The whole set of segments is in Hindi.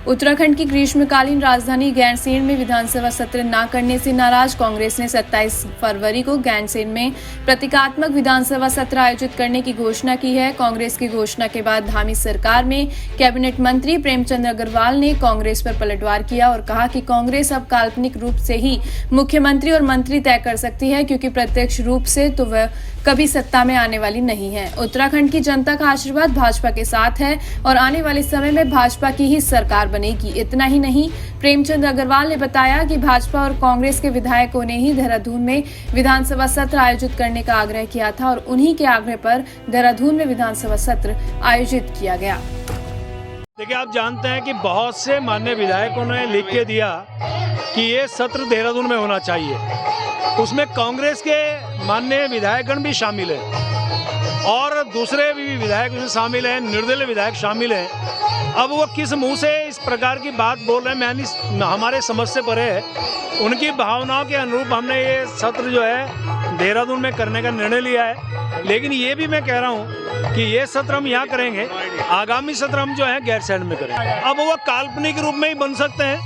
उत्तराखंड की ग्रीष्मकालीन राजधानी गैरसैंण में विधानसभा सत्र न करने से नाराज कांग्रेस ने 27 फरवरी को गैरसैंण में प्रतीकात्मक विधानसभा सत्र आयोजित करने की घोषणा की है। कांग्रेस की घोषणा के बाद धामी सरकार में कैबिनेट मंत्री प्रेमचंद अग्रवाल ने कांग्रेस पर पलटवार किया और कहा कि कांग्रेस अब काल्पनिक रूप से ही मुख्यमंत्री और मंत्री तय कर सकती है, क्योंकि प्रत्यक्ष रूप से तो वह कभी सत्ता में आने वाली नहीं है। उत्तराखंड की जनता का आशीर्वाद भाजपा के साथ है और आने वाले समय में भाजपा की ही सरकार बनेगी। इतना ही नहीं, प्रेमचंद अग्रवाल ने बताया कि भाजपा और कांग्रेस के विधायकों ने ही देहरादून में विधानसभा सत्र आयोजित करने का आग्रह किया था और उन्हीं के आग्रह पर देहरादून में विधानसभा सत्र आयोजित किया गया। देखिए, आप जानते हैं कि बहुत से माननीय विधायकों ने लिख के दिया कि ये सत्र देहरादून में होना चाहिए। उसमें कांग्रेस के माननीय विधायकगण भी शामिल हैं और दूसरे भी विधायक उसमें शामिल हैं, निर्दलीय विधायक शामिल हैं। अब वो किस मुंह से इस प्रकार की बात बोल रहे हैं, हमारे समझ से परे है। उनकी भावनाओं के अनुरूप हमने ये सत्र जो है देहरादून में करने का निर्णय लिया है। लेकिन ये भी मैं कह रहा हूँ कि ये सत्र हम यहाँ करेंगे, आगामी सत्र हम जो है गैरसैंण में करेंगे। अब वो काल्पनिक रूप में ही बन सकते हैं,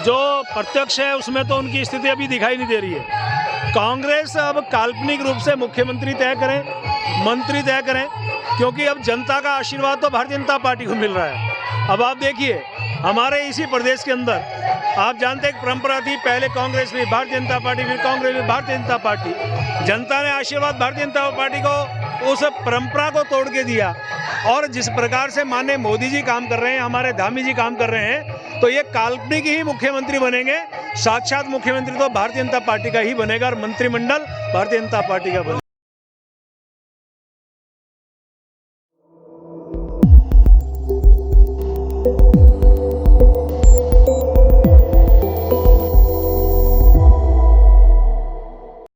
जो प्रत्यक्ष है उसमें तो उनकी स्थिति अभी दिखाई नहीं दे रही है। कांग्रेस अब काल्पनिक रूप से मुख्यमंत्री तय करें, मंत्री तय करें, क्योंकि अब जनता का आशीर्वाद तो भारतीय जनता पार्टी को मिल रहा है। अब आप देखिए, हमारे इसी प्रदेश के अंदर आप जानते हैं, एक परंपरा थी, पहले कांग्रेस भी भारतीय जनता पार्टी, फिर कांग्रेस भी भारतीय जनता पार्टी। जनता ने आशीर्वाद भारतीय जनता पार्टी को उस परंपरा को तोड़ के दिया और जिस प्रकार से माननीय मोदी जी काम कर रहे हैं, हमारे धामी जी काम कर रहे हैं, तो ये काल्पनिक ही मुख्यमंत्री बनेंगे। साक्षात मुख्यमंत्री तो भारतीय जनता पार्टी का ही बनेगा और मंत्रिमंडल भारतीय जनता पार्टी का बनेगा।